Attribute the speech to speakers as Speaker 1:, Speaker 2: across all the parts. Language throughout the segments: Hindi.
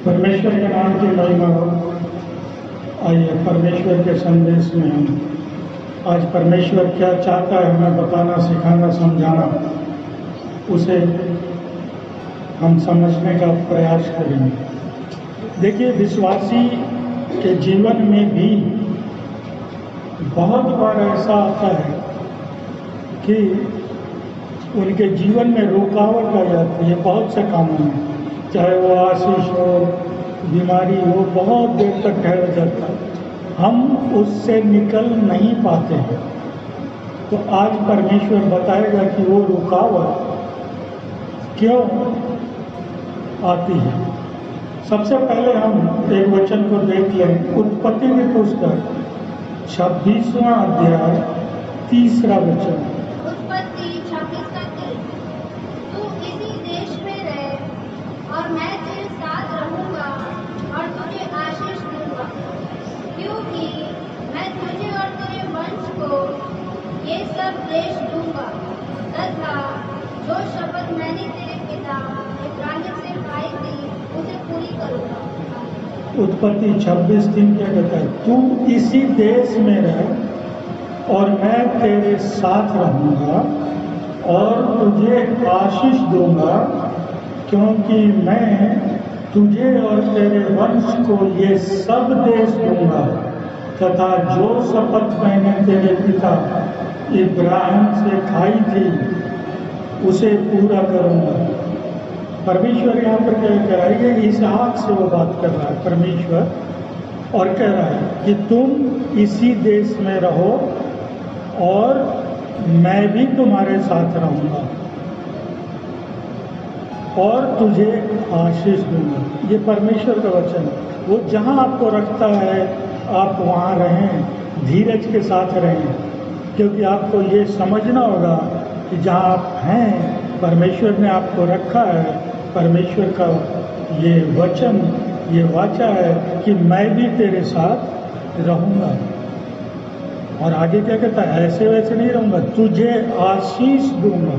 Speaker 1: परमेश्वर के नाम की महिमा हो। आइए परमेश्वर के संदेश में हम आज परमेश्वर क्या चाहता है हमें बताना, सिखाना, समझाना, उसे हम समझने का प्रयास करेंगे। देखिए, विश्वासी के जीवन में भी बहुत बार ऐसा आता है कि उनके जीवन में रुकावट आ जाती है बहुत से कामों में, चाहे वो आशीष हो, बीमारी हो, बहुत देर तक ठहर जाता है, हम उससे निकल नहीं पाते हैं। तो आज परमेश्वर बताएगा कि वो रुकावट क्यों आती है। सबसे पहले हम एक वचन को देख लें, उत्पत्ति की पुस्तक 26वां अध्याय 3रा वचन।
Speaker 2: उत्पत्ति 26:3। तू इसी देश में रह और मैं तेरे साथ रहूंगा और तुझे आशीष दूंगा, क्योंकि मैं तुझे और तेरे वंश को ये सब देश दूंगा, तथा जो शपथ मैंने तेरे पिता इब्राहिम से खाई थी उसे पूरी करूंगा।
Speaker 1: उत्पत्ति 26:3 क्या कहता है? तू इसी देश में रह और मैं तेरे साथ रहूंगा और तुझे आशीष दूंगा, क्योंकि मैं तुझे और तेरे वंश को ये सब देश दूंगा, तथा जो शपथ मैंने तेरे पिता इब्राहिम से खाई थी उसे पूरा करूंगा। परमेश्वर यहाँ पर क्या कह रहा है? ये इसहाक से वो बात कर रहा है परमेश्वर, और कह रहा है कि तुम इसी देश में रहो और मैं भी तुम्हारे साथ रहूंगा और तुझे आशीष दूंगा। ये परमेश्वर का वचन है। वो जहाँ आपको रखता है आप वहाँ रहें, धीरज के साथ रहें, क्योंकि आपको ये समझना होगा कि जहाँ आप हैं परमेश्वर ने आपको रखा है। परमेश्वर का ये वचन, ये वाचा है कि मैं भी तेरे साथ रहूँगा। और आगे क्या कहता है? ऐसे वैसे नहीं रहूँगा, तुझे आशीष दूंगा।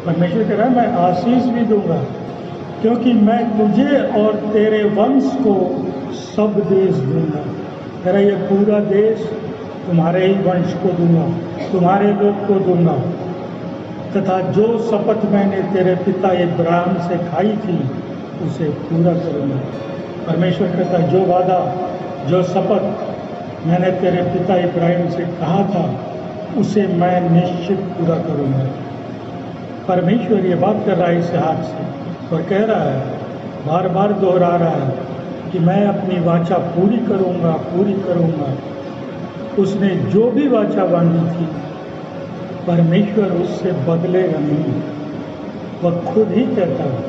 Speaker 1: परमेश्वर कह रहा है मैं आशीष भी दूंगा, क्योंकि मैं तुझे और तेरे वंश को सब देश दूंगा। कह रहा ये पूरा देश तुम्हारे ही वंश को दूंगा, तुम्हारे लोग को दूंगा, तथा जो शपथ मैंने तेरे पिता इब्राहिम से खाई थी उसे पूरा करूँगा। परमेश्वर कहता है जो वादा, जो शपथ मैंने तेरे पिता इब्राहिम से कहा था उसे मैं निश्चित पूरा करूँगा। परमेश्वर ये बात कर रहा है इसहाक से और कह रहा है, बार बार दोहरा रहा है कि मैं अपनी वाचा पूरी करूँगा, पूरी करूँगा। उसने जो भी वाचा बांधी थी परमेश्वर उससे बदलेगा नहीं। वह खुद ही कहता है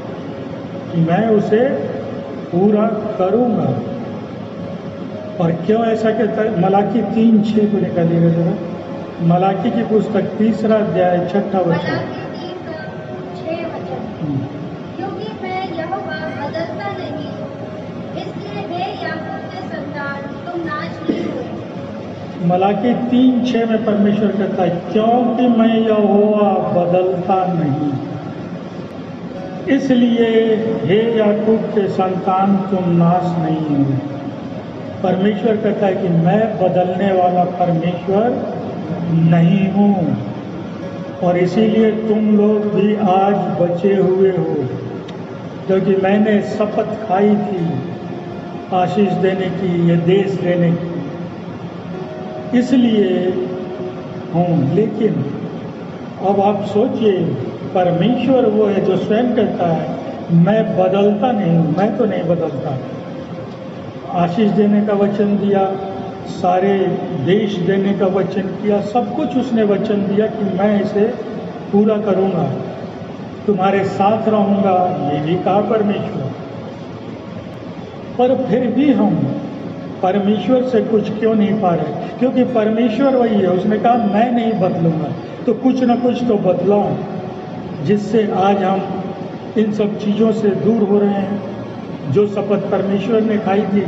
Speaker 1: कि मैं उसे पूरा करूँगा। और क्यों ऐसा कहता है? मलाकी 3:6 को निकालिएगा जरा। मलाकी की पुस्तक 3रा अध्याय 6ठा वचन।
Speaker 2: मलाकी 3:6 वचन। क्योंकि मैं यहोवा बदलता नहीं, इसलिए हे याकूब के संतान तुम नाश नहीं हुए।
Speaker 1: मलाकी 3:6 में परमेश्वर कहता है क्योंकि मैं यहोवा बदलता नहीं, इसलिए हे याकूब के संतान तुम नाश नहीं हुए। परमेश्वर कहता है कि मैं बदलने वाला परमेश्वर नहीं हूँ, और इसीलिए तुम लोग भी आज बचे हुए हो, क्योंकि मैंने शपथ खाई थी आशीष देने की, ये देश देने की, इसलिए हूँ। लेकिन अब आप सोचिए, परमेश्वर वो है जो स्वयं कहता है मैं बदलता नहीं हूँ। मैं तो नहीं बदलता। आशीष देने का वचन दिया, सारे देश देने का वचन किया, सब कुछ उसने वचन दिया कि मैं इसे पूरा करूँगा, तुम्हारे साथ रहूँगा, ये भी कहा परमेश्वर। पर फिर भी हम परमेश्वर से कुछ क्यों नहीं पा रहे? क्योंकि परमेश्वर वही है, उसने कहा मैं नहीं बदलूँगा, तो कुछ ना कुछ तो बदलाऊँ, जिससे आज हम इन सब चीज़ों से दूर हो रहे हैं। जो शपथ परमेश्वर ने खाई थी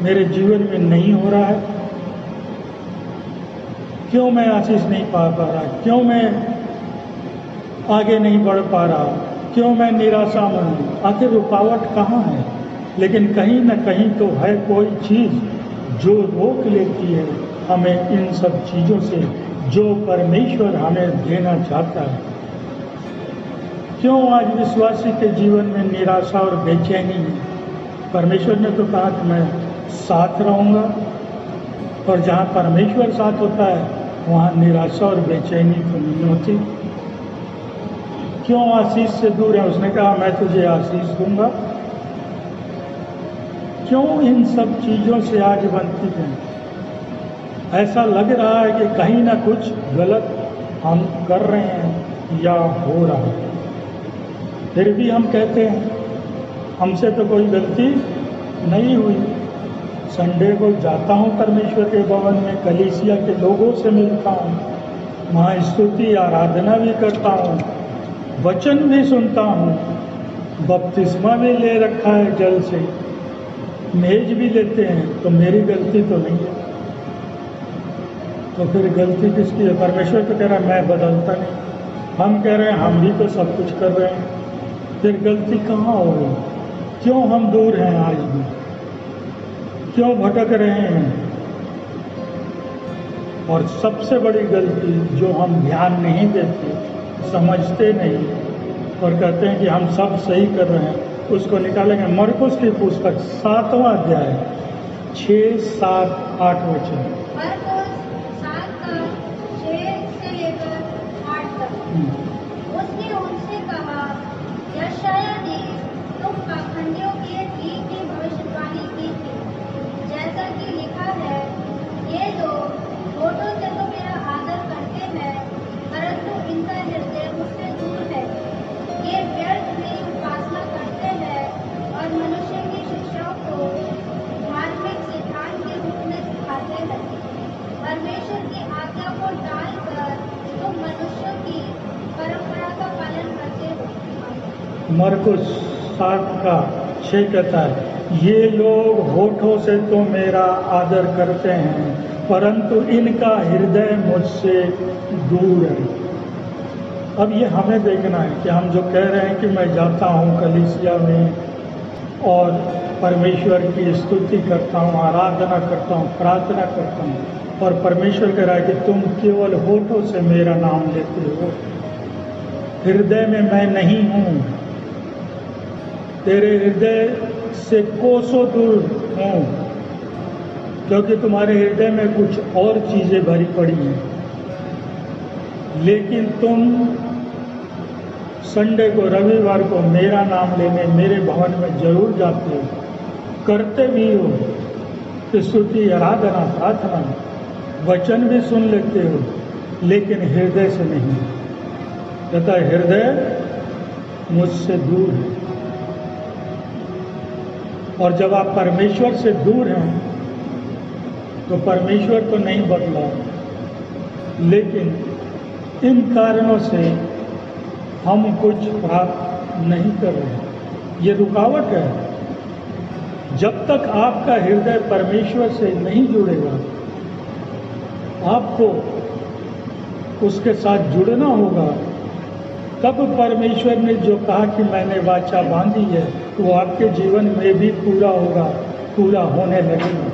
Speaker 1: मेरे जीवन में नहीं हो रहा है। क्यों मैं आशीष नहीं पा रहा? क्यों मैं आगे नहीं बढ़ पा रहा? क्यों मैं निराशा में हूँ? आखिर रुकावट कहाँ है? लेकिन कहीं ना कहीं तो है कोई चीज़ जो रोक लेती है हमें इन सब चीज़ों से जो परमेश्वर हमें देना चाहता है। क्यों आज विश्वासी के जीवन में निराशा और बेचैनी है? परमेश्वर ने तो कहा कि मैं साथ रहूँगा, और जहाँ परमेश्वर साथ होता है वहाँ निराशा और बेचैनी तो नहीं होती। क्यों आशीष से दूर है? उसने कहा मैं तुझे आशीष दूंगा। क्यों इन सब चीज़ों से आज वंचित हैं? ऐसा लग रहा है कि कहीं ना कुछ गलत हम कर रहे हैं या हो रहा है, फिर भी हम कहते हैं हमसे तो कोई गलती नहीं हुई। संडे को जाता हूँ परमेश्वर के भवन में, कलीसिया के लोगों से मिलता हूँ, वहाँ स्तुति आराधना भी करता हूँ, वचन भी सुनता हूँ, बपतिस्मा भी ले रखा है जल से, मेज भी लेते हैं, तो मेरी गलती तो नहीं है। तो फिर गलती किसकी है? परमेश्वर तो कह रहा है मैं बदलता नहीं। हम कह रहे हैं हम भी तो सब कुछ कर रहे हैं, फिर गलती कहाँ हो गई? क्यों हम दूर हैं आज भी? क्यों भटक रहे हैं? और सबसे बड़ी गलती जो हम ध्यान नहीं देते, समझते नहीं और कहते हैं कि हम सब सही कर रहे हैं, उसको निकालेंगे। मरकुस की पुस्तक 7वां अध्याय 6, 7, 8 वचन।
Speaker 2: मरकुस 7 का 6 से लेकर 8 तक। उसने उनसे कहा, यशायाह ने तुम पाखंडियों के ठीक की भविष्यवाणी की थी, जैसा कि लिखा है, ये लोग होठों से तो मेरा आदर करते हैं, परंतु इनका हृदय मुझसे दूर है। ये व्यर्थ मेरी उपासना करते हैं और मनुष्य की शिक्षाओं को धार्मिक सिद्धांत के रूप में सिखाते हैं। परमेश्वर की आज्ञा को टालकर तुम मनुष्यों की परंपरा का पालन करते हो।
Speaker 1: मरकुस 7 का 6 कहता है, ये लोग होठों से तो मेरा आदर करते हैं, परंतु इनका हृदय मुझसे दूर है। अब ये हमें देखना है कि हम जो कह रहे हैं कि मैं जाता हूँ कलीसिया में और परमेश्वर की स्तुति करता हूँ, आराधना करता हूँ, प्रार्थना करता हूँ, और परमेश्वर कह रहा है कि तुम केवल होठों से मेरा नाम लेते हो, हृदय में मैं नहीं हूँ, तेरे हृदय से कोसों दूर हूँ, क्योंकि तुम्हारे हृदय में कुछ और चीज़ें भरी पड़ी हैं। लेकिन तुम संडे को, रविवार को मेरा नाम लेने मेरे भवन में जरूर जाते हो, करते भी हो, स्तुति आराधना प्रार्थना, वचन भी सुन लेते हो, लेकिन हृदय से नहीं। कहता है हृदय मुझसे दूर है। और जब आप परमेश्वर से दूर हैं तो परमेश्वर तो नहीं बदला, लेकिन इन कारणों से हम कुछ प्राप्त नहीं कर रहे। ये रुकावट है। जब तक आपका हृदय परमेश्वर से नहीं जुड़ेगा, आपको उसके साथ जुड़ना होगा, तब परमेश्वर ने जो कहा कि मैंने वाचा बांधी है वो आपके जीवन में भी पूरा होगा, पूरा होने लगेगा।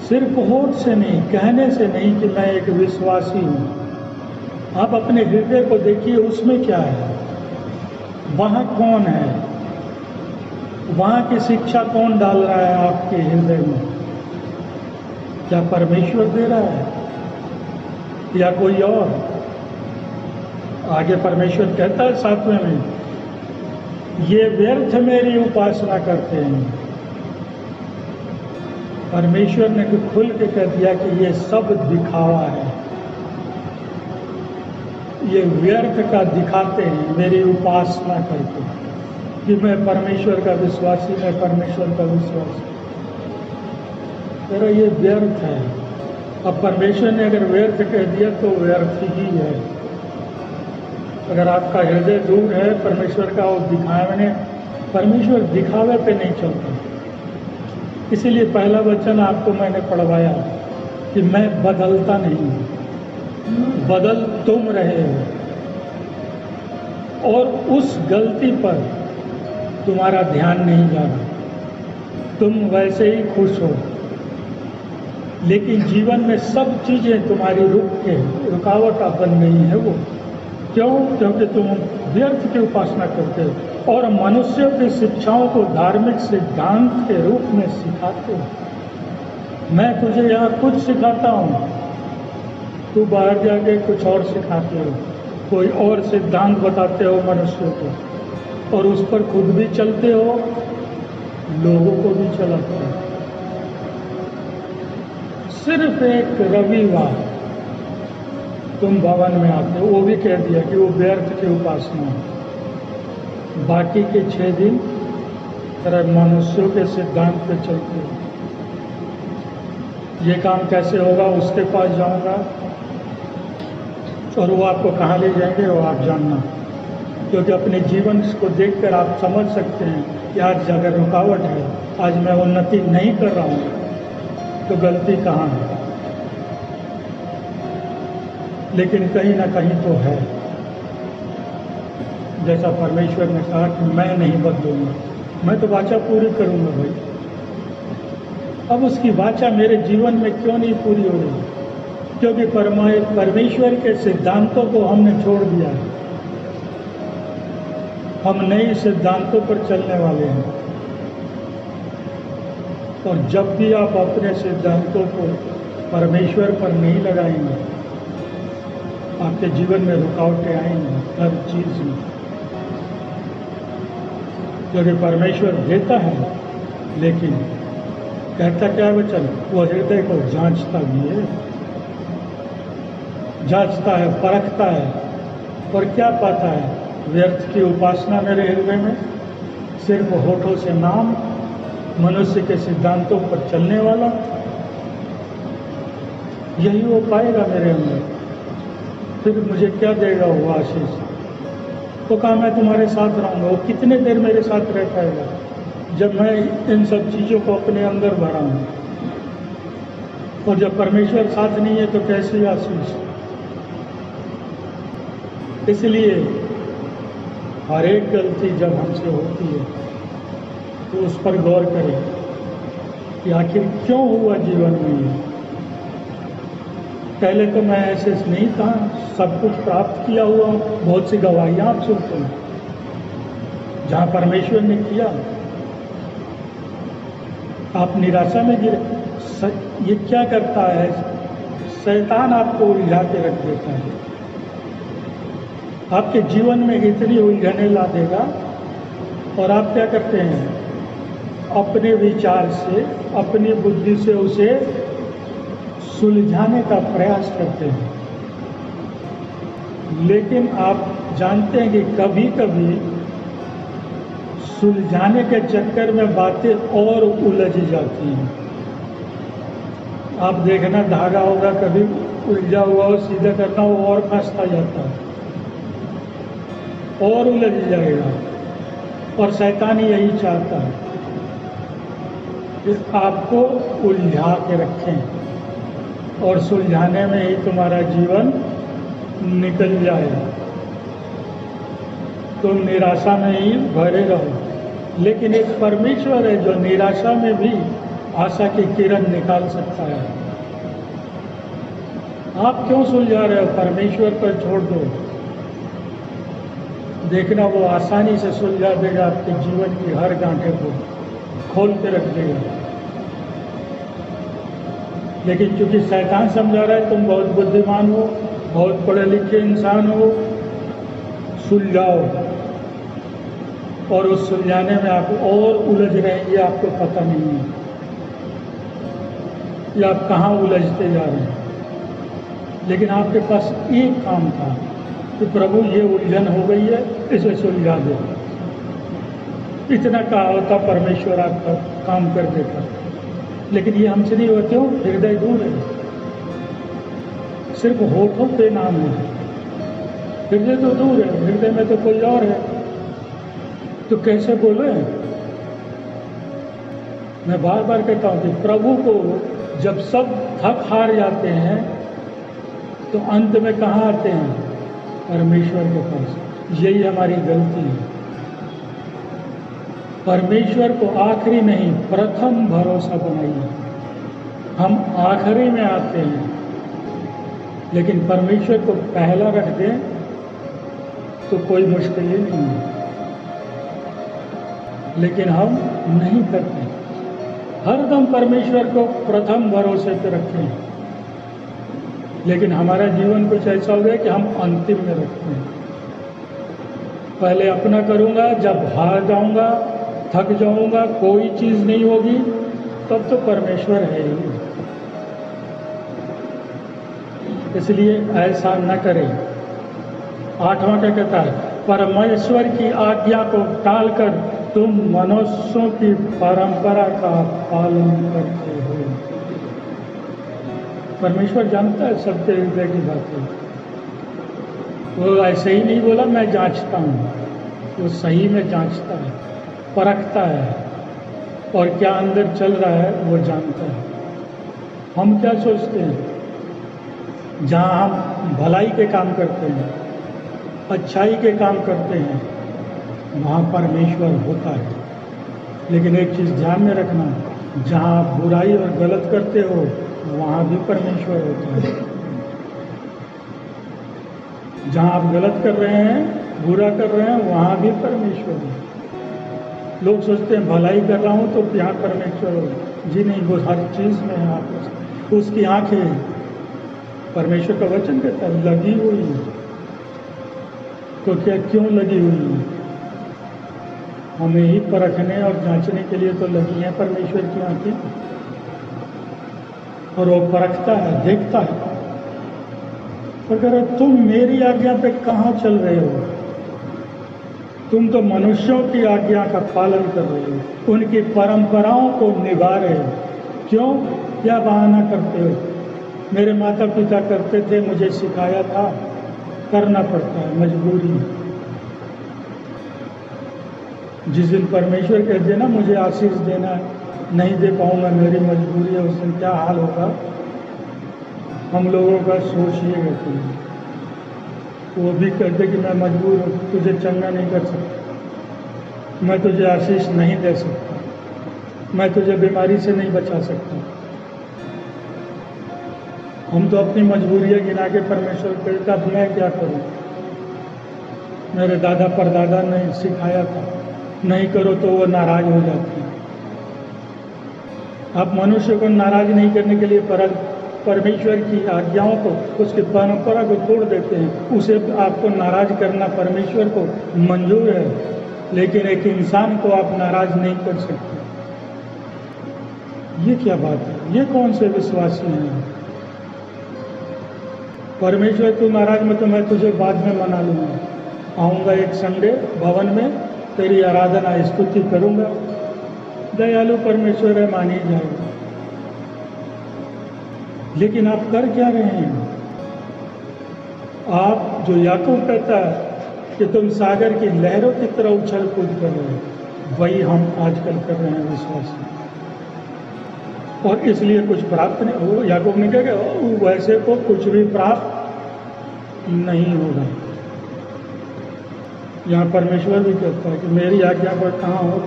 Speaker 1: सिर्फ होठ से नहीं, कहने से नहीं कि मैं एक विश्वासी हूँ। आप अपने हृदय को देखिए, उसमें क्या है, वहाँ कौन है, वहाँ की शिक्षा कौन डाल रहा है आपके हृदय में? क्या परमेश्वर दे रहा है या कोई और? आगे परमेश्वर कहता है 7वें में, ये व्यर्थ मेरी उपासना करते हैं। परमेश्वर ने खुल के कह दिया कि ये सब दिखावा है, ये व्यर्थ का दिखाते हैं मेरी उपासना करके कि मैं परमेश्वर का विश्वासी, मैं परमेश्वर का विश्वासी। तेरा ये व्यर्थ है। अब परमेश्वर ने अगर व्यर्थ कह दिया तो व्यर्थ ही है। अगर आपका हृदय दूर है परमेश्वर का, और दिखावे, परमेश्वर दिखावे पे नहीं चलता। इसीलिए पहला वचन आपको मैंने पढ़वाया कि मैं बदलता नहीं, बदल तुम रहे हो। और उस गलती पर तुम्हारा ध्यान नहीं जा रहा, तुम वैसे ही खुश हो, लेकिन जीवन में सब चीज़ें तुम्हारी रुकावट बन गई है। वो क्यों? क्योंकि तुम व्यर्थ की उपासना करते हो और मनुष्यों की शिक्षाओं को धार्मिक सिद्धांत के रूप में सिखाते हो। मैं तुझे यहाँ कुछ सिखाता हूँ, तू बाहर जाके कुछ और सिखाते हो, कोई और सिद्धांत बताते हो मनुष्यों को, और उस पर खुद भी चलते हो, लोगों को भी चलाते हो। सिर्फ एक रविवार तुम भवन में आते हो, वो भी कह दिया कि वो व्यर्थ की उपासना है। बाकी के 6 दिन तेरे मनुष्यों के सिद्धांत पे चलते हो। ये काम कैसे होगा, उसके पास जाऊंगा और वो आपको कहाँ ले जाएंगे वो आप जानना, क्योंकि अपने जीवन को देखकर आप समझ सकते हैं कि आज अगर रुकावट है, आज मैं उन्नति नहीं कर रहा हूँ, तो गलती कहाँ है। लेकिन कहीं ना कहीं तो है। जैसा परमेश्वर ने कहा कि मैं नहीं बदलूंगा, मैं तो वाचा पूरी करूंगा भाई। अब उसकी वाचा मेरे जीवन में क्यों नहीं पूरी हो रही? क्योंकि परमेश्वर के सिद्धांतों को हमने छोड़ दिया है। हम नए सिद्धांतों पर चलने वाले हैं, और जब भी आप अपने सिद्धांतों को परमेश्वर पर नहीं लगाएंगे, आपके जीवन में रुकावटें आएंगी हर चीज में। क्योंकि परमेश्वर देता है, लेकिन कहता क्या है वचन? वो हृदय को जांचता भी है, जांचता है, परखता है, और क्या पाता है? व्यर्थ की उपासना मेरे हृदय में, सिर्फ होठों से नाम, मनुष्य के सिद्धांतों पर चलने वाला, यही वो पाएगा मेरे अंदर। फिर मुझे क्या देगा वो आशीष? तो कहा मैं तुम्हारे साथ रहूंगा। वो कितने देर मेरे साथ रह पाएगा जब मैं इन सब चीज़ों को अपने अंदर भरा हूँ? और जब परमेश्वर साथ नहीं है तो कैसी आशीष? इसलिए हर एक गलती जब हमसे होती है तो उस पर गौर करें कि आखिर क्यों हुआ जीवन में ये। पहले तो मैं ऐसे नहीं था, सब कुछ प्राप्त किया हुआ, बहुत सी गवाहियाँ आप सुनते हैं जहाँ परमेश्वर ने किया, आप निराशा में गिरे। ये क्या करता है? शैतान आपको उलझा के रख देता है, आपके जीवन में इतनी उलझने ला देगा, और आप क्या करते हैं? अपने विचार से, अपनी बुद्धि से उसे सुलझाने का प्रयास करते हैं। लेकिन आप जानते हैं कि कभी कभी सुलझाने के चक्कर में बातें और उलझ जाती हैं। आप देखना, धागा होगा कभी उलझा हुआ हो, सीधा करना हो और फंसता जाता है, और उलझ जाएगा। और शैतान यही चाहता है कि आपको उलझा के रखें, और सुलझाने में ही तुम्हारा जीवन निकल जाए, तुम निराशा में ही भरे रहो। लेकिन एक परमेश्वर है जो निराशा में भी आशा की किरण निकाल सकता है। आप क्यों सुलझा रहे हो? परमेश्वर पर छोड़ दो, देखना वो आसानी से सुलझा देगा, आपके जीवन की हर गांठे को खोल के रख देगा। लेकिन चूंकि शैतान समझा रहा है तुम बहुत बुद्धिमान हो, बहुत पढ़े लिखे इंसान हो, सुलझाओ, और उस सुलझाने में आप और उलझ रहे हैं, ये आपको पता नहीं है कि आप कहाँ उलझते जा रहे हैं। लेकिन आपके पास एक काम था कि प्रभु ये उलझन हो गई है, इसे सुलझा दो। इतना कहा होता परमेश्वर आपका काम कर देता। लेकिन ये हमसे नहीं होते हो, हृदय दूर है, सिर्फ होठों पे नाम है, हृदय तो दूर है, हृदय में तो कोई और है। तो कैसे बोले? मैं बार बार कहता हूँ कि प्रभु को जब सब थक हार जाते हैं तो अंत में कहाँ आते हैं? परमेश्वर के पास। यही हमारी गलती है। परमेश्वर को आखिरी नहीं, प्रथम भरोसा बनाइए। हम आखिरी में आते हैं, लेकिन परमेश्वर को पहला रख दें तो कोई मुश्किल ही नहीं है। लेकिन हम नहीं करते। हरदम परमेश्वर को प्रथम भरोसे पे रखें, लेकिन हमारा जीवन कुछ ऐसा हो गया कि हम अंतिम में रखते हैं। पहले अपना करूँगा, जब हार जाऊँगा, थक जाऊँगा, कोई चीज़ नहीं होगी, तब तो परमेश्वर है ही। इसलिए ऐसा न करें। 8वां क्या कहता है? परमेश्वर की आज्ञा को टालकर तुम मनुष्यों की परंपरा का पालन करते हो। परमेश्वर जानता है सबके हृदय की बातें। वो ऐसे ही नहीं बोला मैं जांचता हूँ, वो सही में जांचता है, परखता है, और क्या अंदर चल रहा है वो जानता है। हम क्या सोचते हैं? जहाँ हम भलाई के काम करते हैं, अच्छाई के काम करते हैं, वहाँ परमेश्वर होता है। लेकिन एक चीज़ ध्यान में रखना, जहाँ आप बुराई और गलत करते हो वहाँ भी परमेश्वर होता है। जहाँ आप गलत कर रहे हैं, बुरा कर रहे हैं, वहाँ भी परमेश्वर है। लोग सोचते हैं भलाई कर रहा हूँ तो यहाँ परमेश्वर हो। जी नहीं, वो हर चीज़ में है। आप उसकी आँखें, परमेश्वर का वचन कहता है, लगी हुई है। तो क्या क्यों लगी हुई है? हमें ही परखने और जांचने के लिए तो लगी है परमेश्वर की आंखें। और वो परखता है, देखता है। अगर तुम मेरी आज्ञा पे कहाँ चल रहे हो? तुम तो मनुष्यों की आज्ञा का पालन कर रहे हो, उनकी परंपराओं को निभा रहे हो। क्यों? क्या बहाना करते हो? मेरे माता पिता करते थे, मुझे सिखाया था, करना पड़ता है, मजबूरी। जिस दिन परमेश्वर कह देना मुझे आशीष देना है, नहीं दे पाऊंगा, मेरी मजबूरी है, उस दिन क्या हाल होगा हम लोगों का सोचिएगा। वो भी कहते कि मैं मजबूर हूँ, तुझे चंगा नहीं कर सकता, मैं तुझे आशीष नहीं दे सकता, मैं तुझे बीमारी से नहीं बचा सकता। हम तो अपनी मजबूरियाँ गिना के परमेश्वर कहता अब मैं क्या करूँ? मेरे दादा परदादा ने सिखाया था, नहीं करो तो वो नाराज हो जाते हैं। आप मनुष्य को नाराज नहीं करने के लिए परमेश्वर की आज्ञाओं को, उसकी परंपरा को तोड़ देते हैं। उसे आपको नाराज करना परमेश्वर को मंजूर है, लेकिन एक इंसान को आप नाराज नहीं कर सकते। ये क्या बात है? ये कौन से विश्वासी हैं? परमेश्वर तू नाराज मत, मैं तुझे बाद में मना लूँगा, आऊँगा एक संडे भवन में, तेरी आराधना स्तुति करूँगा। दयालु परमेश्वर है, मान ही जाएगा। लेकिन आप कर क्या रहे हैं? आप जो याकूब कहता है कि तुम सागर की लहरों की तरह उछल कूद कर रहे हो, वही हम आजकल कर रहे हैं विश्वासी। और इसलिए कुछ प्राप्त नहीं हो। याकूब ने कहा कि वैसे को कुछ भी प्राप्त नहीं होगा। यहाँ परमेश्वर भी कहता है कि मेरी आज्ञा पर कहाँ हो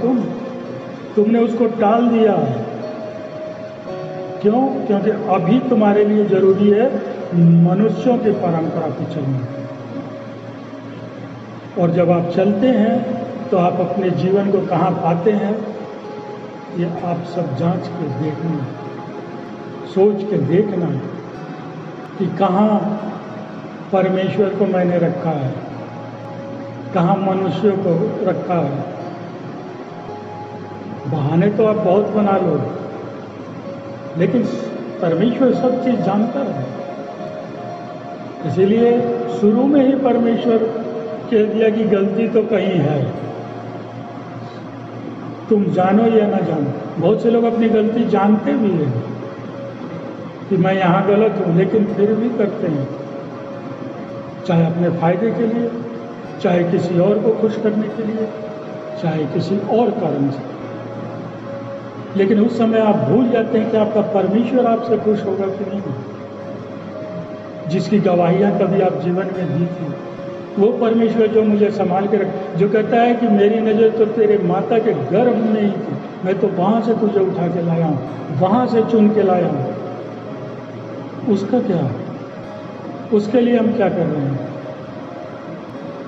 Speaker 1: तुमने उसको टाल दिया। क्यों? क्योंकि अभी तुम्हारे लिए जरूरी है मनुष्यों की परंपरा को चलना। और जब आप चलते हैं तो आप अपने जीवन को कहाँ पाते हैं, ये आप सब जांच के देखना, सोच के देखना कि कहाँ परमेश्वर को मैंने रखा है, कहाँ मनुष्यों को रखा है। बहाने तो आप बहुत बना लो, लेकिन परमेश्वर सब चीज़ जानता है। इसीलिए शुरू में ही परमेश्वर कह दिया कि गलती तो कहीं है, तुम जानो या ना जानो। बहुत से लोग अपनी गलती जानते भी हैं कि मैं यहाँ गलत हूँ, लेकिन फिर भी करते हैं, चाहे अपने फायदे के लिए, चाहे किसी और को खुश करने के लिए, चाहे किसी और कारण से। लेकिन उस समय आप भूल जाते हैं कि आपका परमेश्वर आपसे खुश होगा कि नहीं, जिसकी गवाहियाँ कभी आप जीवन में दी थी। वो परमेश्वर जो मुझे संभाल के रख, जो कहता है कि मेरी नज़र तो तेरे माता के गर्भ में ही थी, मैं तो वहाँ से तुझे उठा के लाया हूँ, वहाँ से चुन के लाया हूँ, उसका क्या? उसके लिए हम क्या कर रहे हैं?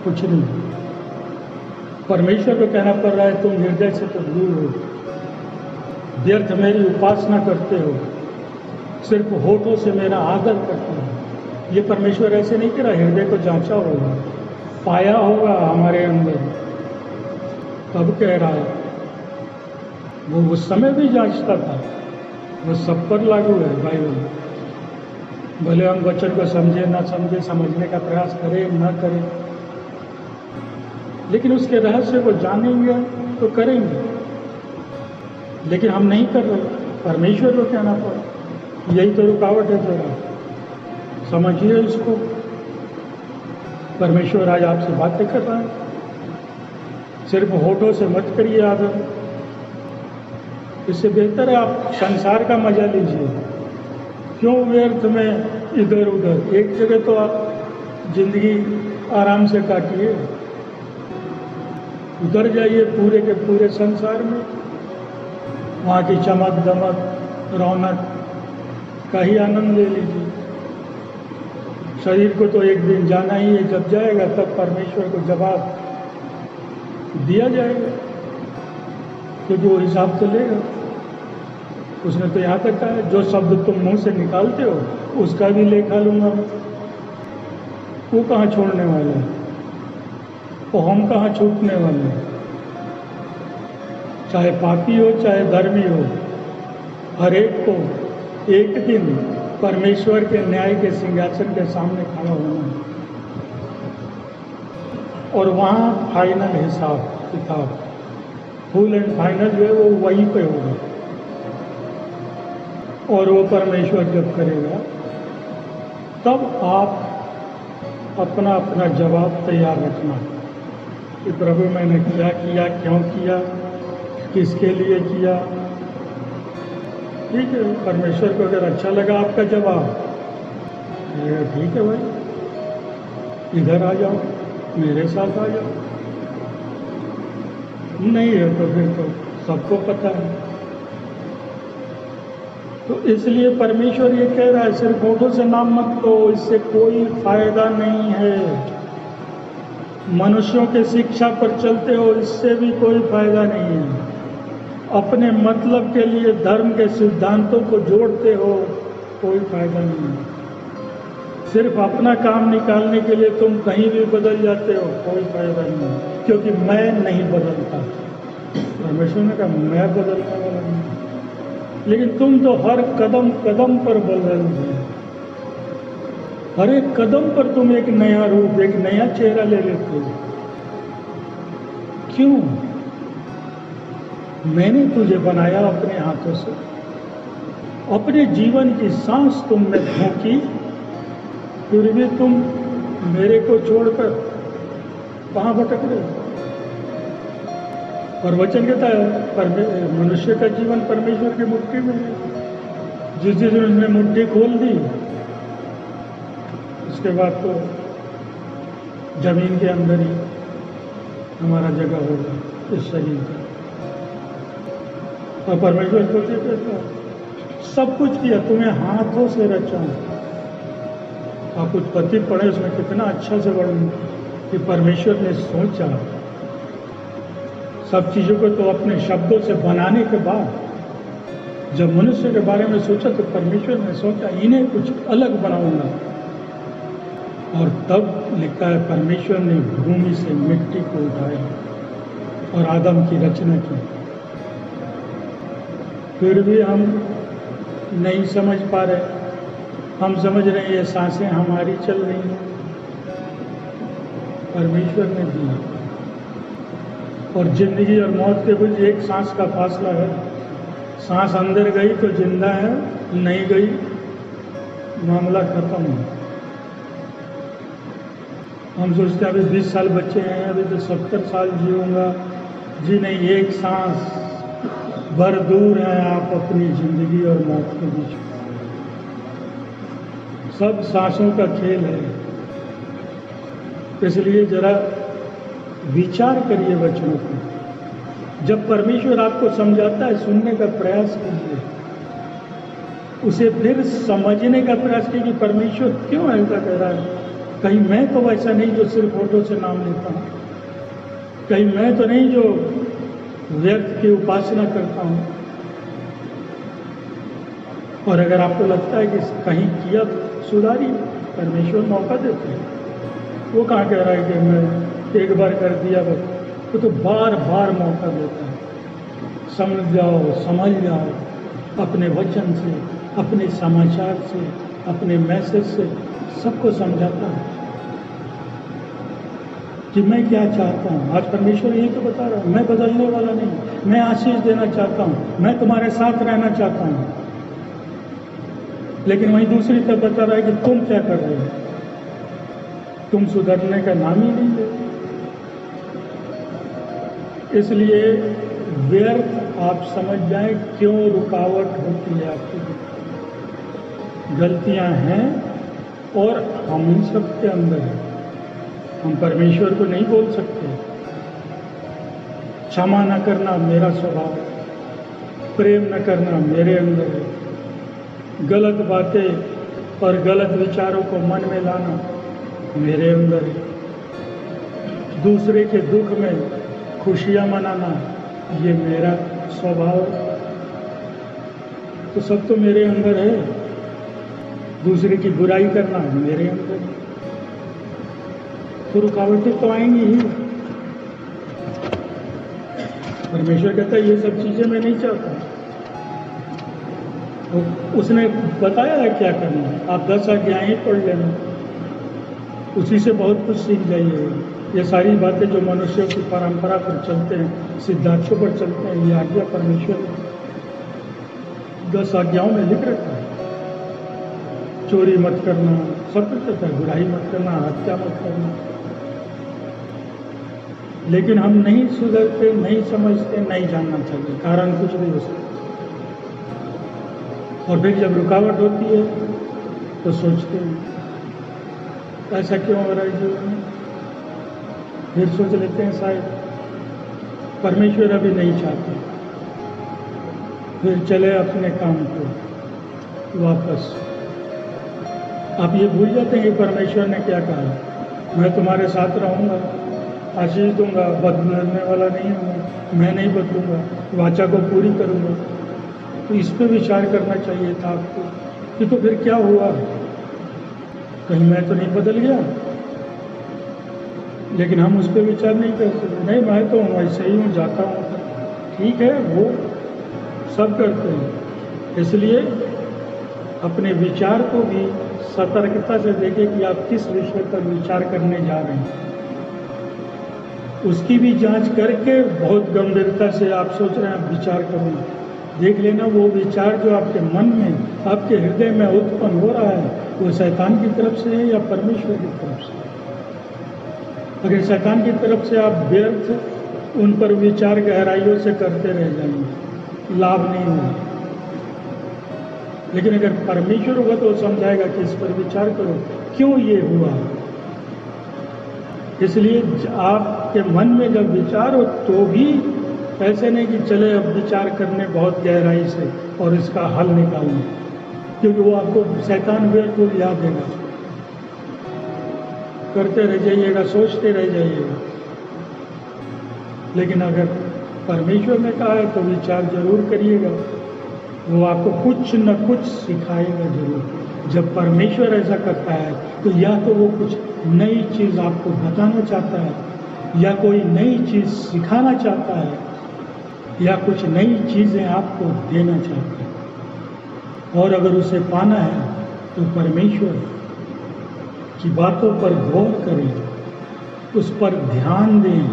Speaker 1: कुछ नहीं। परमेश्वर को कहना पड़ रहा है तुम हृदय से तो दूर हो, व्यर्थ मेरी उपासना करते हो, सिर्फ होठों से मेरा आदर करते हो। ये परमेश्वर ऐसे नहीं कह रहा, हृदय को जांचा होगा, पाया होगा हमारे अंदर, तब कह रहा है। वो उस समय भी जांचता था, वो सब पर लागू है बाइबल। भले हम वचन को समझे ना समझे, समझने का प्रयास करें ना करें, लेकिन उसके रहस्य को जानेंगे तो करेंगे। लेकिन हम नहीं कर रहे, परमेश्वर को कहना पड़ा, यही तो रुकावट है तेरा, समझिए इसको। परमेश्वर आज आपसे बातें कर रहा है, सिर्फ होठों से मत करिए आदर। इससे बेहतर है आप संसार का मजा लीजिए, क्यों व्यर्थ में इधर उधर। एक जगह तो आप जिंदगी आराम से काटिए, उतर जाइए पूरे के पूरे संसार में, वहाँ की चमक दमक रौनक का ही आनंद ले लीजिए। शरीर को तो एक दिन जाना ही है, जब जाएगा तब परमेश्वर को जवाब दिया जाएगा, क्योंकि वो हिसाब तो लेगा। उसने तो यहाँ तक कहा है, जो शब्द तुम मुंह से निकालते हो उसका भी लेखा लूंगा। वो कहाँ छोड़ने वाला है, तो हम कहाँ छूटने वाले हैं। चाहे पापी हो चाहे धर्मी हो, हर एक को एक दिन परमेश्वर के न्याय के सिंहासन के सामने खड़ा होना है, और वहाँ फाइनल हिसाब किताब, फुल एंड फाइनल जो है वो वहीं पे होगा। और वो परमेश्वर जब करेगा तब आप अपना अपना जवाब तैयार रखना कि प्रभु मैंने क्या किया, क्यों किया, किसके लिए किया। ठीक है, परमेश्वर को अगर अच्छा लगा आपका जवाब, ठीक है भाई, इधर आ जाओ, मेरे साथ आ जाओ। नहीं है तो फिर तो सबको पता है। तो इसलिए परमेश्वर ये कह रहा है, सिर्फ होठों से नाम मत लो, इससे कोई फायदा नहीं है। मनुष्यों के शिक्षा पर चलते हो, इससे भी कोई फायदा नहीं है। अपने मतलब के लिए धर्म के सिद्धांतों को जोड़ते हो, कोई फायदा नहीं है। सिर्फ अपना काम निकालने के लिए तुम कहीं भी बदल जाते हो, कोई फायदा नहीं है, क्योंकि मैं नहीं बदलता। परमेश्वर ने कहा मैं बदलने वाला नहीं, लेकिन तुम तो हर कदम कदम पर बदल रहे हो। हर एक कदम पर तुम एक नया रूप, एक नया चेहरा ले लेते हो। क्यों? मैंने तुझे बनाया अपने हाथों से, अपने जीवन की सांस तुम में झोंकी, फिर भी तुम मेरे को छोड़कर कहाँ भटक रहे हो? और वचन कहता है मनुष्य का जीवन परमेश्वर की मुट्ठी में है। जिस दिन उसने मुट्ठी खोल दी, उसके बाद तो जमीन के अंदर ही हमारा जगह होगा इस शरीर का। और परमेश्वर को कहता सब कुछ किया, तुम्हें हाथों से रचा। आप उत्पत्ति पढ़े, उसमें कितना अच्छा से वर्णन कि परमेश्वर ने सोचा। सब चीज़ों को तो अपने शब्दों से बनाने के बाद जब मनुष्य के बारे में सोचा, तो परमेश्वर ने सोचा इन्हें कुछ अलग बनाऊंगा। और तब लिखा है परमेश्वर ने भूमि से मिट्टी को उठाया और आदम की रचना की। फिर भी हम नहीं समझ पा रहे, हम समझ रहे हैं ये सांसें हमारी चल रही हैं, परमेश्वर ने दी। और जिंदगी और मौत के बीच एक सांस का फासला है। सांस अंदर गई तो जिंदा है, नहीं गई मामला खत्म है। हम सोचते हैं अभी 20 साल बच्चे हैं, अभी तो 70 साल जीऊंगा। जी नहीं, एक सांस भर दूर है आप अपनी जिंदगी और मौत के बीच। सब सांसों का खेल है। इसलिए जरा विचार करिए वचनों को। जब परमेश्वर आपको समझाता है, सुनने का प्रयास कीजिए, उसे फिर समझने का प्रयास कीजिए कि परमेश्वर क्यों ऐसा कह रहा है। कहीं मैं तो वैसा नहीं जो सिर्फ फोटो से नाम लेता हूँ, कहीं मैं तो नहीं जो व्यर्थ की उपासना करता हूँ। और अगर आपको लगता है कि कहीं किया तो सुधारिए, परमेश्वर मौका देते हैं। वो कहाँ कह रहा है कि मैं एक बार कर दिया बस, वो तो बार बार मौका देता है। समझ जाओ, समझ जाओ, अपने वचन से, अपने समाचार से, अपने मैसेज से सबको समझाता है कि मैं क्या चाहता हूँ। आज परमेश्वर यही तो बता रहा है, मैं बदलने वाला नहीं, मैं आशीष देना चाहता हूँ, मैं तुम्हारे साथ रहना चाहता हूँ। लेकिन वहीं दूसरी तरफ बता रहा है कि तुम क्या कर रहे हो, तुम सुधरने का नाम ही नहीं लेते। इसलिए व्यर्थ आप समझ जाएं क्यों रुकावट होती है आपकी। गलतियां हैं और हम सबके अंदर है। हम परमेश्वर को नहीं बोल सकते क्षमा न करना मेरा स्वभाव, प्रेम न करना मेरे अंदर है, गलत बातें और गलत विचारों को मन में लाना मेरे अंदर है, दूसरे के दुख में खुशियां मनाना ये मेरा स्वभाव है। तो सब तो मेरे अंदर है। दूसरे की बुराई करना मेरे अंदर है। तो रुकावटें तो आएंगी ही। परमेश्वर कहता है ये सब चीजें मैं नहीं चाहता। उसने बताया है क्या करना है, आप 10 आज्ञाएं पढ़ लेना, उसी से बहुत कुछ सीख जाइए। ये सारी बातें जो मनुष्यों की परंपरा पर चलते हैं, सिद्धांतों पर चलते हैं, ये आज्ञा परमेश्वर 10 आज्ञाओं में लिख रखा है। चोरी मत करना, सब कुछ कहता है, बुराई मत करना, हत्या मत करना। लेकिन हम नहीं सुधरते, नहीं समझते, नहीं जानना चाहिए, कारण कुछ भी हो सकता। और फिर जब रुकावट होती है तो सोचते हैं ऐसा क्यों हो रहा है जीवन में। फिर सोच लेते हैं शायद परमेश्वर अभी नहीं चाहते, फिर चले अपने काम को वापस। आप ये भूल जाते हैं कि परमेश्वर ने क्या कहा, मैं तुम्हारे साथ रहूंगा, आशीष दूंगा, बदलने वाला नहीं हूँ, मैं नहीं बदलूंगा, वाचा को पूरी करूंगा। तो इस पे विचार करना चाहिए था आपको कि तो फिर क्या हुआ, कहीं मैं तो नहीं बदल गया। लेकिन हम उस पर विचार नहीं करते, नहीं मैं तो वैसे ही हूँ, जाता हूँ। ठीक है, वो सब करते हैं। इसलिए अपने विचार को भी सतर्कता से देखें कि आप किस विषय पर विचार करने जा रहे हैं। उसकी भी जांच करके बहुत गंभीरता से आप सोच रहे हैं विचार करूँ, देख लेना वो विचार जो आपके मन में, आपके हृदय में उत्पन्न हो रहा है, वो शैतान की तरफ से है या परमेश्वर की तरफ से। अगर शैतान की तरफ से आप व्यर्थ उन पर विचार गहराइयों से करते रह जाएंगे, लाभ नहीं होगा। लेकिन अगर परमेश्वर होगा तो समझाएगा कि इस पर विचार करो, क्यों ये हुआ। इसलिए आपके मन में जब विचार हो तो भी ऐसे नहीं कि चले अब विचार करने बहुत गहराई से और इसका हल निकालने, क्योंकि वो आपको शैतान व्यर्थ को याद देगा। करते रह जाइएगा, सोचते रह जाइएगा। लेकिन अगर परमेश्वर ने कहा है तो विचार जरूर करिएगा, वो आपको कुछ न कुछ सिखाएगा जरूर। जब परमेश्वर ऐसा करता है तो या तो वो कुछ नई चीज़ आपको बताना चाहता है, या कोई नई चीज़ सिखाना चाहता है, या कुछ नई चीज़ें आपको देना चाहता है। और अगर उसे पाना है तो परमेश्वर की बातों पर गौर करें, उस पर ध्यान दें,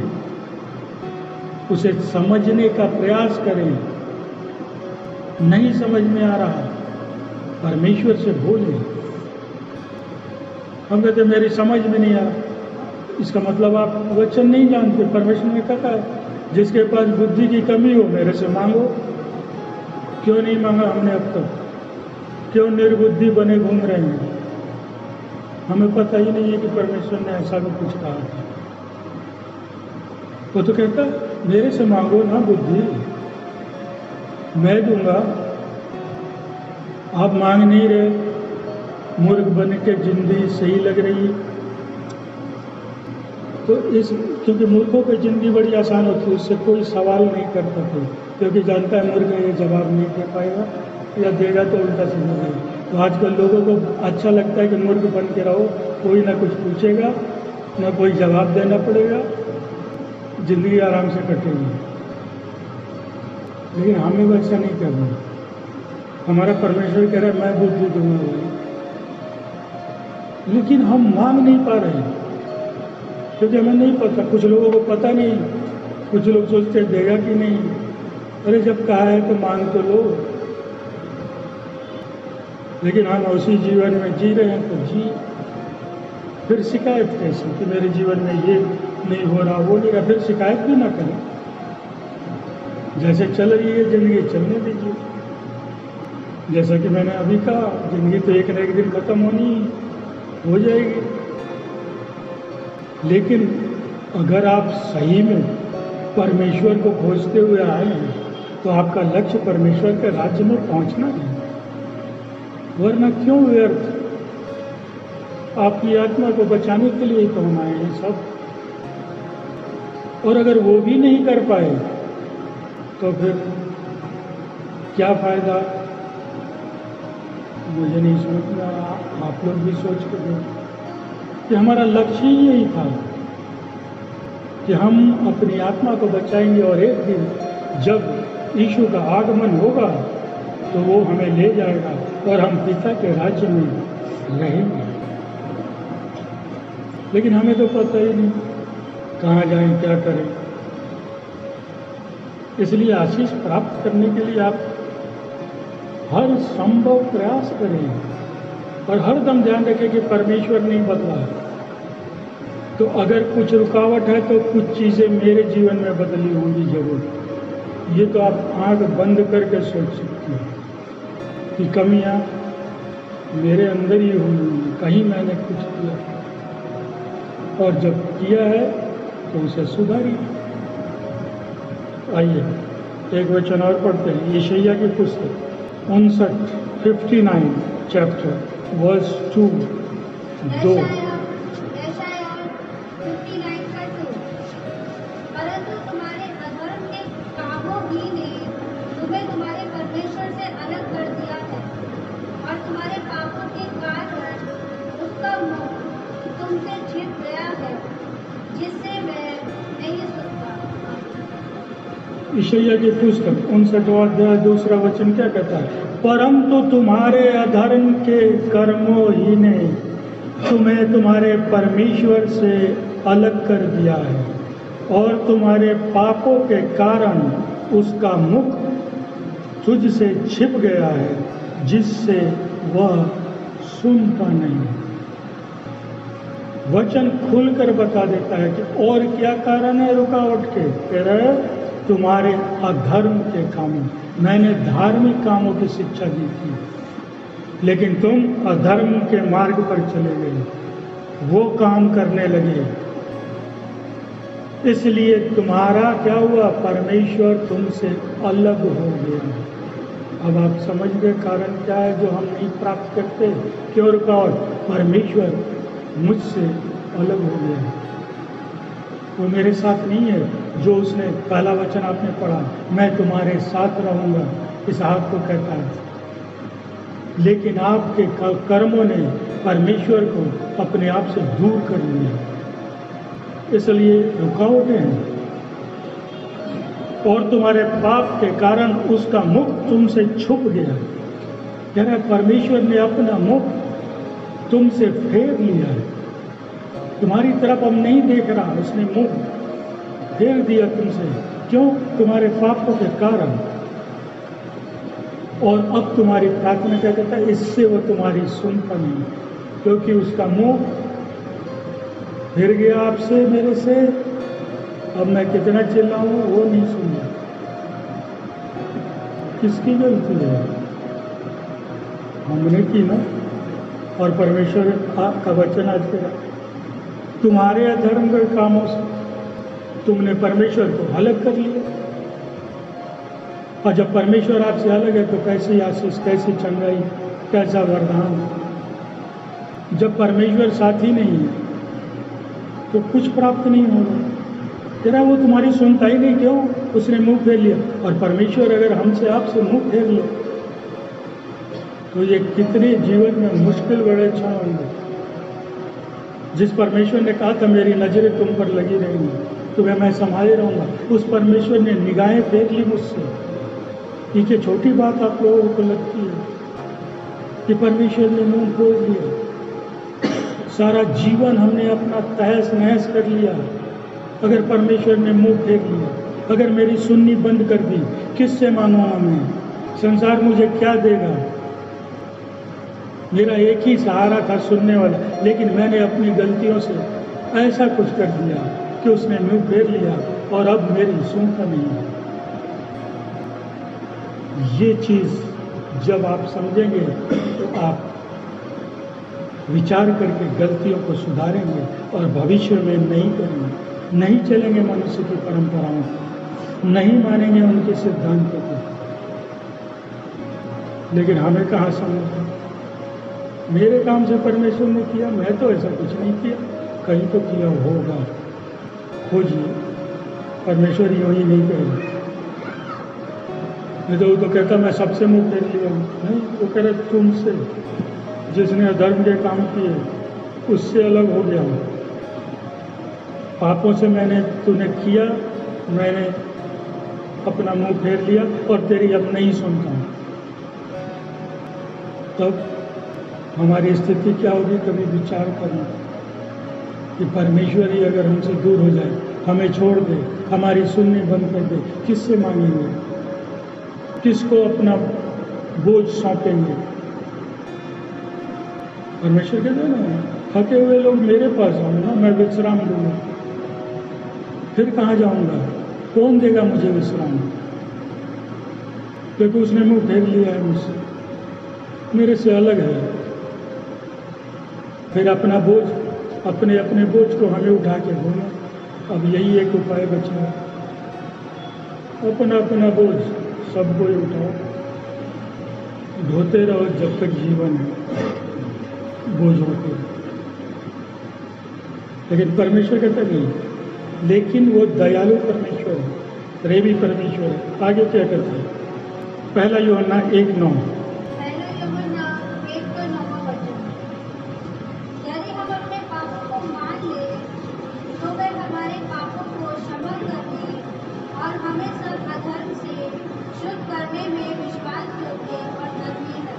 Speaker 1: उसे समझने का प्रयास करें। नहीं समझ में आ रहा, परमेश्वर से बोलें। हम कहते मेरी समझ में नहीं आ रहा, इसका मतलब आप वचन नहीं जानते। परमेश्वर ने कहा है जिसके पास बुद्धि की कमी हो मेरे से मांगो। क्यों नहीं मांगा हमने अब तक? क्यों निर्बुद्धि बने घूम रहे हैं? हमें पता ही नहीं है कि परमेश्वर ने ऐसा भी कुछ कहा था। वो तो कहता मेरे से मांगो ना बुद्धि, मैं दूंगा। आप मांग नहीं रहे, मूर्ख बन के जिंदगी सही लग रही है। तो क्योंकि मूर्खों की जिंदगी बड़ी आसान होती है, उससे कोई सवाल नहीं करता कोई, क्योंकि जानता है मूर्ख ये जवाब नहीं दे पाएगा, या देगा तो उल्टा सीधा देगा। तो आजकल लोगों को अच्छा लगता है कि मूर्ख बन के रहो, कोई ना कुछ पूछेगा, ना कोई जवाब देना पड़ेगा, जिंदगी आराम से कटेगी। लेकिन हमें वैसा नहीं करना। हमारा परमेश्वर कह रहा है मैं बुद्धि दूंगा भाई, लेकिन हम मांग नहीं पा रहे हैं क्योंकि हमें नहीं पता। कुछ लोगों को पता नहीं, कुछ लोग सोचते देगा कि नहीं। अरे जब कहा है तो मांग तो लो। लेकिन हम उसी जीवन में जी रहे हैं तो जी, फिर शिकायत कैसे कि मेरे जीवन में ये नहीं हो रहा, वो नहीं रहा। फिर शिकायत भी ना करें, जैसे चल रही है जिंदगी चलने दीजिए। जैसा कि मैंने अभी कहा, जिंदगी तो एक न एक दिन खत्म होनी हो जाएगी। लेकिन अगर आप सही में परमेश्वर को खोजते हुए आए हैं तो आपका लक्ष्य परमेश्वर के राज्य में पहुंचना है, वरना क्यों व्यर्थ। आपकी आत्मा को बचाने के लिए ही तो हम आए हैं सब। और अगर वो भी नहीं कर पाए तो फिर क्या फायदा। मुझे नहीं समझ में आया, आप लोग भी सोच के देखो कि हमारा लक्ष्य ही यही था कि हम अपनी आत्मा को बचाएंगे, और एक दिन जब यीशु का आगमन होगा तो वो हमें ले जाएगा और हम पिता के राज्य में रहेंगे। लेकिन हमें तो पता ही नहीं कहाँ जाएं, क्या करें। इसलिए आशीष प्राप्त करने के लिए आप हर संभव प्रयास करें और हर दम ध्यान रखें कि परमेश्वर नहीं बदला है। तो अगर कुछ रुकावट है तो कुछ चीज़ें मेरे जीवन में बदली होंगी जरूर। ये तो आप आंख बंद करके सोच सकते हैं कि कमियां मेरे अंदर ही हुई, कहीं मैंने कुछ किया, और जब किया है तो उसे सुधारिए। आइए एक वचन और पढ़ते हैं, यशायाह की पुस्तक 59 चैप्टर वर्स 2।
Speaker 2: परंतु तुम्हारे अधर्म के कामों ही ने तुम्हें तुम्हारे परमेश्वर से अलग कर दिया है, और तुम्हारे पापों के कारण उसका मुख तुमसे छिप गया है, जिससे मैं नहीं सुनता।
Speaker 1: यशायाह की पुस्तक 59वां अध्याय 2 वचन क्या कहता है? परंतु तुम्हारे अधर्म के कर्मों ही ने तुम्हें तुम्हारे परमेश्वर से अलग कर दिया है, और तुम्हारे पापों के कारण उसका मुख तुझसे छिप गया है, जिससे वह सुनता नहीं। वचन खुलकर बता देता है कि और क्या कारण है रुकावट के। कह रहा है तुम्हारे अधर्म के कामों। मैंने धार्मिक कामों की शिक्षा दी थी, लेकिन तुम अधर्म के मार्ग पर चले गए, वो काम करने लगे, इसलिए तुम्हारा क्या हुआ? परमेश्वर तुमसे अलग हो गया। अब आप समझ गए कारण क्या है जो हम नहीं प्राप्त करते। क्यों रुकावट? परमेश्वर मुझसे अलग हो गया, वो मेरे साथ नहीं है। जो उसने पहला वचन आपने पढ़ा, मैं तुम्हारे साथ रहूंगा, इसहाक को कहता है। लेकिन आपके कर्मों ने परमेश्वर को अपने आप से दूर कर लिया, इसलिए रुकावटें हैं। और तुम्हारे पाप के कारण उसका मुख तुमसे छुप गया। कह रहा है परमेश्वर ने अपना मुख तुमसे फेर लिया है, तुम्हारी तरफ अब नहीं देख रहा, उसने मुख फेर दिया तुमसे। क्यों? तुम्हारे पापों के कारण। और अब तुम्हारी प्रार्थना क्या कहता है? इससे वो तुम्हारी सुनता नहीं, क्योंकि उसका मुख फिर गया आपसे, मेरे से। अब मैं कितना चिल्लाऊं वो नहीं सुनना। किसकी गलती है? हमने की ना। और परमेश्वर का वचन आज कह रहा है तुम्हारे अधर्म के कामों से तुमने परमेश्वर को अलग कर लिया। और जब परमेश्वर आपसे अलग है तो कैसी आशीष, कैसी चंगाई, कैसा वरदान। जब परमेश्वर साथ ही नहीं है तो कुछ प्राप्त नहीं होगा। तेरा वो तुम्हारी सुनता ही नहीं, क्यों? उसने मुंह फेर लिया। और परमेश्वर अगर हमसे आपसे मुंह फेर ले तो ये कितने जीवन में मुश्किल बड़े क्षण होंगे। जिस परमेश्वर ने कहा था मेरी नजरें तुम पर लगी रहेंगी, तुम्हें मैं संभाले रहूंगा, उस परमेश्वर ने निगाहें फेर ली मुझसे। ये छोटी बात आप लोगों को लगती है कि परमेश्वर ने मुंह खोल लिया, सारा जीवन हमने अपना तहस नहस कर लिया। अगर परमेश्वर ने मुंह फेर लिया, अगर मेरी सुननी बंद कर दी, किससे मानूंगा मैं? संसार मुझे क्या देगा? मेरा एक ही सहारा था सुनने वाला, लेकिन मैंने अपनी गलतियों से ऐसा कुछ कर दिया कि उसने मुंह फेर लिया और अब मेरी सुनता नहीं है। ये चीज़ जब आप समझेंगे तो आप विचार करके गलतियों को सुधारेंगे और भविष्य में नहीं करेंगे, नहीं चलेंगे मनुष्य की परंपराओं को, नहीं मानेंगे उनके सिद्धांतों को। लेकिन हमें कहाँ समझ, मेरे काम से परमेश्वर ने किया, मैं तो ऐसा कुछ नहीं किया, कहीं तो किया होगा, खोजिए। परमेश्वर यूँ ही नहीं कहेगा, नहीं तो वो तो कहता मैं सबसे मुंह फेर लिया। नहीं, वो कह रहे तुमसे, जिसने अधर्म के काम किए उससे अलग हो गया हूँ। पापों से मैंने तूने किया, मैंने अपना मुंह फेर लिया और तेरी अब नहीं सुनता हूँ। तब हमारी स्थिति क्या होगी? कभी विचार करना कि परमेश्वर ही अगर हमसे दूर हो जाए, हमें छोड़ दे, हमारी सुननी बंद कर दे, किससे मांगेंगे? किसको अपना बोझ सौंपेंगे? परमेश्वर कहते हैं ना, थके हुए लोग मेरे पास आओ ना, मैं विश्राम दूंगा। फिर कहाँ जाऊंगा? कौन देगा मुझे विश्राम? क्योंकि उसने मुंह फेर लिया है मुझसे, मेरे से अलग है। फिर अपना बोझ, अपने अपने बोझ को हमें उठा के धोना। अब यही एक उपाय बचा है, अपना अपना बोझ सबको ही उठाओ, धोते रहो जब तक जीवन है बोझों को। लेकिन परमेश्वर कहता नहीं, लेकिन वो दयालु परमेश्वर है, प्रेमी परमेश्वर है। आगे क्या करता है? पहला यूहन्ना 1:9,
Speaker 2: यदि हम अपने पापों को मान ले तो वह हमारे पापों को क्षमा करने और हमें सब अधर्म से शुद्ध करने में विश्वास योग्य और धर्मी है।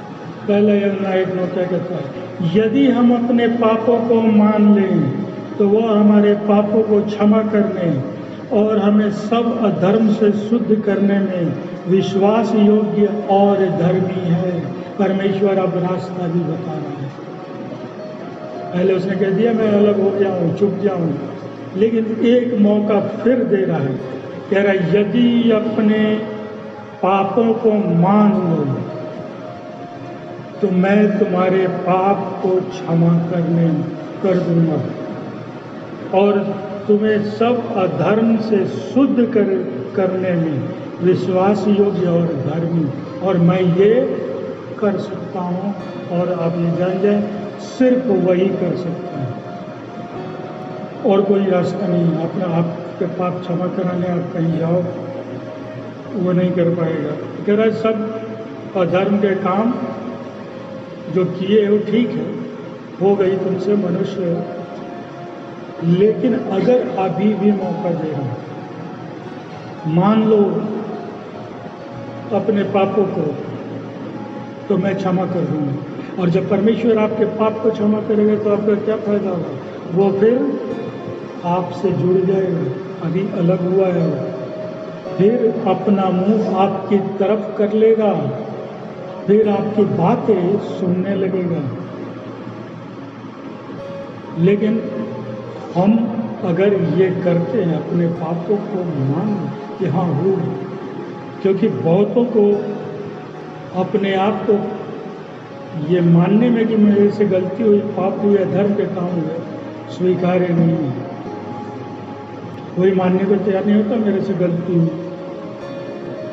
Speaker 1: पहला यूहन्ना 1:9 क्या कहता है? यदि हम अपने पापों को मान लें तो वह हमारे पापों को क्षमा करने और हमें सब अधर्म से शुद्ध करने में विश्वास योग्य और धर्मी है। परमेश्वर अब रास्ता भी बता रहा है। पहले उसने कह दिया मैं अलग हो गया हूँ, चुप गया हूँ, लेकिन एक मौका फिर दे रहा है। कह रहा है यदि अपने पापों को मान लो तो मैं तुम्हारे पाप को क्षमा कर दूंगा और तुम्हें सब अधर्म से शुद्ध करने में विश्वास योग्य और धर्मी। और मैं ये कर सकता हूँ, और आप ये जान जाए सिर्फ वही कर सकता है, और कोई रास्ता नहीं है। अपना आपके पाप क्षमा कराने आप कहीं जाओ, वो नहीं कर पाएगा। कह रहा है सब अधर्म के काम जो किए हो ठीक है, हो गई तुमसे मनुष्य हो, लेकिन अगर अभी भी मौका दे रहा हूं, मान लो अपने पापों को, तो मैं क्षमा कर दूंगा। और जब परमेश्वर आपके पाप को क्षमा करेगा तो आपका क्या फायदा होगा? वो फिर आपसे जुड़ जाएगा, अभी अलग हुआ है वो, फिर अपना मुंह आपकी तरफ कर लेगा, फिर आपकी बातें सुनने लगेगा। लेकिन हम अगर ये करते हैं, अपने पापों को मान कि हाँ हो, क्योंकि बहुतों को अपने आप को ये मानने में कि मेरे से गलती हुई, पाप हुई या धर्म के काम हुए, स्वीकार्य नहीं है। कोई मानने को तैयार नहीं होता मेरे से गलती हुई,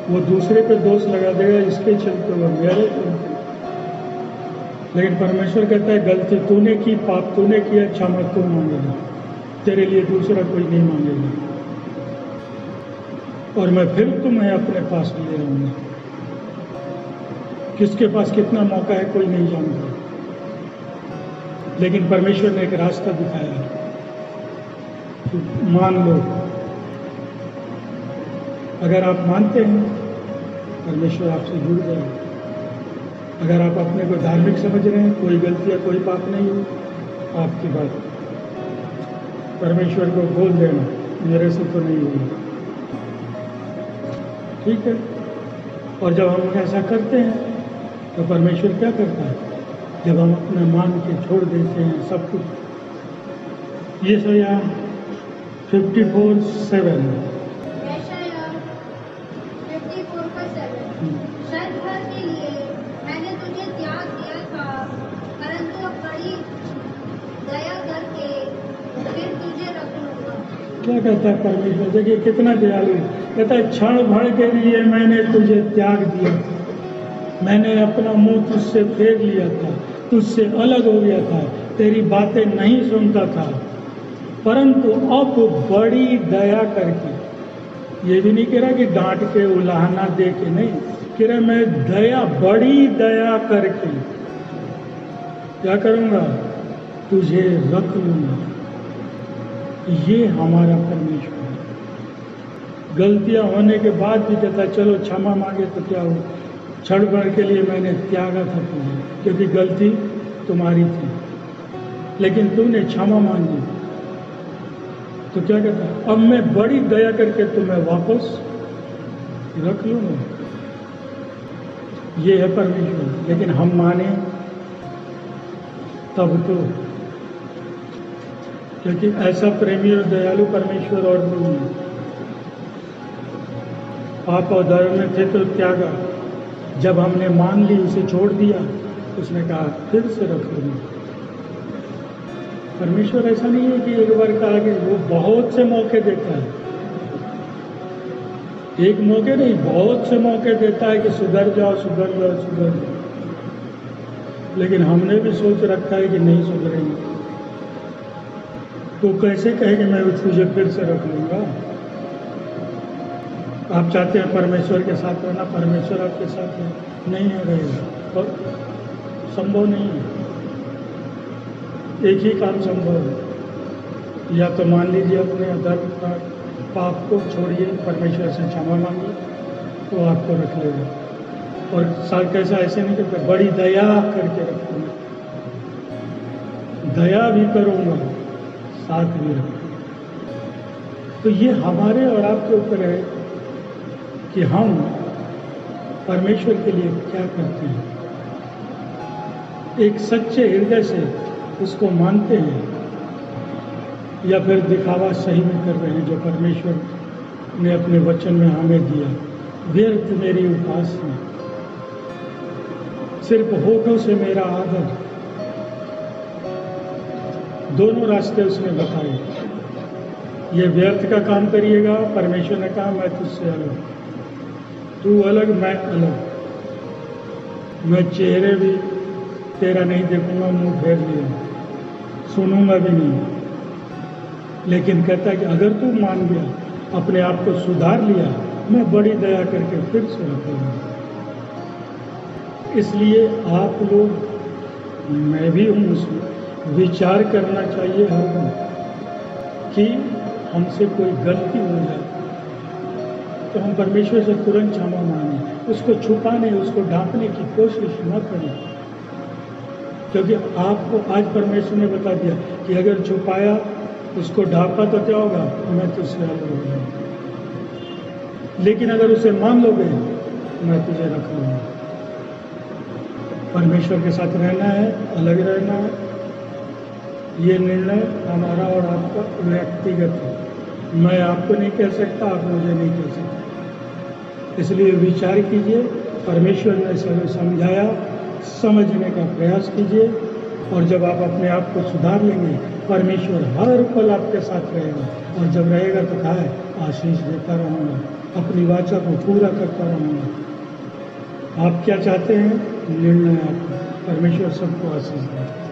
Speaker 1: वो दूसरे पे दोष लगा देगा, इसके चलते हुए मेरे चलते। लेकिन परमेश्वर कहता है गलती तूने की, पाप तूने किया, क्षमा तू मांगेगा, तेरे लिए दूसरा कोई नहीं मांगेगा, और मैं फिर तुम्हें अपने पास ले आऊंगा। किसके पास कितना मौका है कोई नहीं जानता, लेकिन परमेश्वर ने एक रास्ता दिखाया, मान लो। अगर आप मानते हैं परमेश्वर आपसे जुड़ जाएगा। अगर आप अपने को धार्मिक समझ रहे हैं, कोई गलती या कोई पाप नहीं हो, आपकी बात परमेश्वर को बोल देना, मेरे से तो नहीं हुई, ठीक है। और जब हम ऐसा करते हैं तो परमेश्वर क्या करता है, जब हम अपना मान के छोड़ देते हैं सब कुछ। ये सया 54:7
Speaker 2: शायद भर के लिए मैंने तुझे त्याग दिया था, परंतु अब बड़ी दया करके फिर तुझे रख लूंगा।
Speaker 1: क्या कहता है परमेश्वर, देखिए कितना दयालु। कहता है क्षण भर के लिए मैंने तुझे त्याग दिया, मैंने अपना मुंह तुझसे फेर लिया था, तुझसे अलग हो गया था, तेरी बातें नहीं सुनता था, परंतु अब बड़ी दया करके, ये भी नहीं कह रहा कि डांट के उलाहना दे के, नहीं कह रहा, मैं दया, बड़ी दया करके क्या करूंगा, तुझे रख लूंगा। ये हमारा परमेश्वर है। गलतियां होने के बाद भी कहता चलो क्षमा मांगे तो क्या हो, क्षण भर के लिए मैंने त्यागा था तुझे, क्योंकि गलती तुम्हारी थी, लेकिन तुमने क्षमा मांगी, तो क्या कहता है, अब मैं बड़ी दया करके तुम्हें वापस रख लूंगा। ये है परमेश्वर। लेकिन हम माने तब तो, क्योंकि ऐसा प्रेमी और दयालु परमेश्वर और नहीं है। पाप और धर्म में थे तो त्यागा, जब हमने मान ली, उसे छोड़ दिया, उसने कहा फिर से रख लूंगा। परमेश्वर ऐसा नहीं है कि एक बार कहा कि वो बहुत से मौके देता है, एक मौके नहीं, बहुत से मौके देता है कि सुधर जाओ सुधर जाओ सुधर जाओ, लेकिन हमने भी सोच रखा है कि नहीं सुधरेंगे, तो कैसे कहे कि मैं तुझे फिर से रख लूंगा। आप चाहते हैं परमेश्वर के साथ रहना, परमेश्वर आपके साथ है, नहीं है रहेगा, तो संभव नहीं है। एक ही काम संभव है, या तो मान लीजिए अपने अधर्म का पाप को छोड़िए, परमेश्वर से क्षमा मांगिए, तो आपको रख लेगा। और साथ कैसा ऐसे नहीं करता, बड़ी दया करके रखूंगा, दया भी करूंगा, साथ भी रखूंगा। तो ये हमारे और आपके ऊपर है कि हम परमेश्वर के लिए क्या करते हैं। एक सच्चे हृदय से उसको मानते हैं, या फिर दिखावा सही में कर रहे हैं जो परमेश्वर ने अपने वचन में हमें दिया। व्यर्थ मेरी उपासना, सिर्फ होठों से मेरा आदर, दोनों रास्ते उसने बताए। ये व्यर्थ का काम करिएगा, परमेश्वर ने कहा मैं तुझसे अलग, तू अलग मैं अलग, मैं चेहरे भी तेरा नहीं देखूंगा, मुंह फेर लिया, सुनूंगा भी नहीं। लेकिन कहता है कि अगर तू मान गया, अपने आप को सुधार लिया, मैं बड़ी दया करके फिर से रखूंगा। इसलिए आप लोग, मैं भी हूँ उसमें, विचार करना चाहिए हर दिन कि हमसे कोई गलती हो जाए तो हम परमेश्वर से तुरंत क्षमा मांगे, उसको छुपाने, उसको ढांपने की कोशिश न करें, क्योंकि आपको आज परमेश्वर ने बता दिया कि अगर छुपाया, उसको ढांपा तो क्या होगा, मैं तुझसे अलग हो जाऊंगा। लेकिन अगर उसे मान लोगे, मैं तुझे रख लूंगा। परमेश्वर के साथ रहना है, अलग रहना है, ये निर्णय हमारा और आपका व्यक्तिगत है। मैं आपको नहीं कह सकता, आप मुझे नहीं कह सकते। इसलिए विचार कीजिए, परमेश्वर ने समझाया, समझने का प्रयास कीजिए, और जब आप अपने आप को सुधार लेंगे, परमेश्वर हर पल आपके साथ रहेगा, और जब रहेगा तो कहा है आशीष देता रहूँगा, अपनी वाचा को पूरा करता रहूँगा। आप क्या चाहते हैं, निर्णय आपका। परमेश्वर सबको आशीष दे।